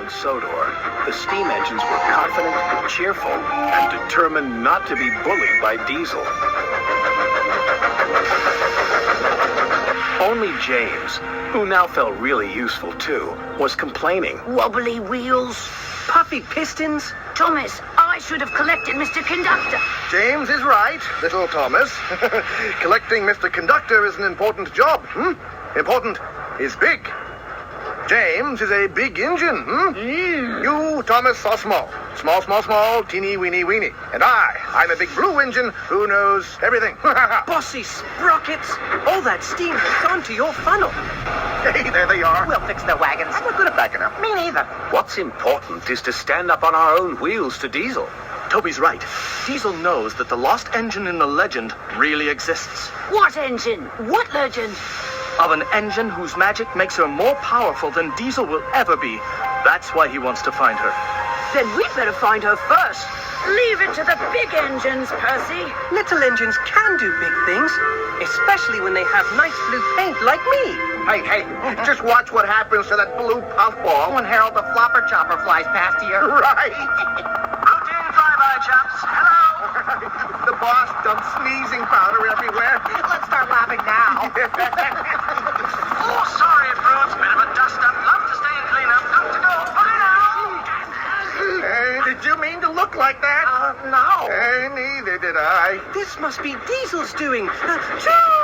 on Sodor, the steam engines were confident, cheerful, and determined not to be bullied by Diesel. Only James, who now felt really useful too, was complaining. Wobbly wheels. Puffy pistons. Thomas, I should have collected Mr. Conductor. James is right, little Thomas. Collecting Mr. Conductor is an important job. Important is big. James is a big engine. You, Thomas, are small. Small, small, small, teeny, weeny, weeny. And I'm a big blue engine who knows everything. Bossy sprockets. All that steam has gone to your funnel. Hey, there they are. We'll fix the wagons. I'm not good at backing up. Me neither. What's important is to stand up on our own wheels to Diesel. Toby's right. Diesel knows that the lost engine in the legend really exists. What engine? What legend? Of an engine whose magic makes her more powerful than Diesel will ever be. That's why he wants to find her. Then we'd better find her first. Leave it to the big engines, Percy. Little engines can do big things, especially when they have nice blue paint like me. Hey, just watch what happens to that blue puffball. When Harold the Flopper Chopper flies past here. Right. Routine flyby, chaps. Hello. The boss dumped sneezing powder everywhere. Let's start laughing now. Oh, sorry, Fruits. Bit of a dust-up. Love to stay and clean up. Got to go. Bye now. Hey, did you mean to look like that? No. Hey, neither did I. This must be Diesel's doing. Choo!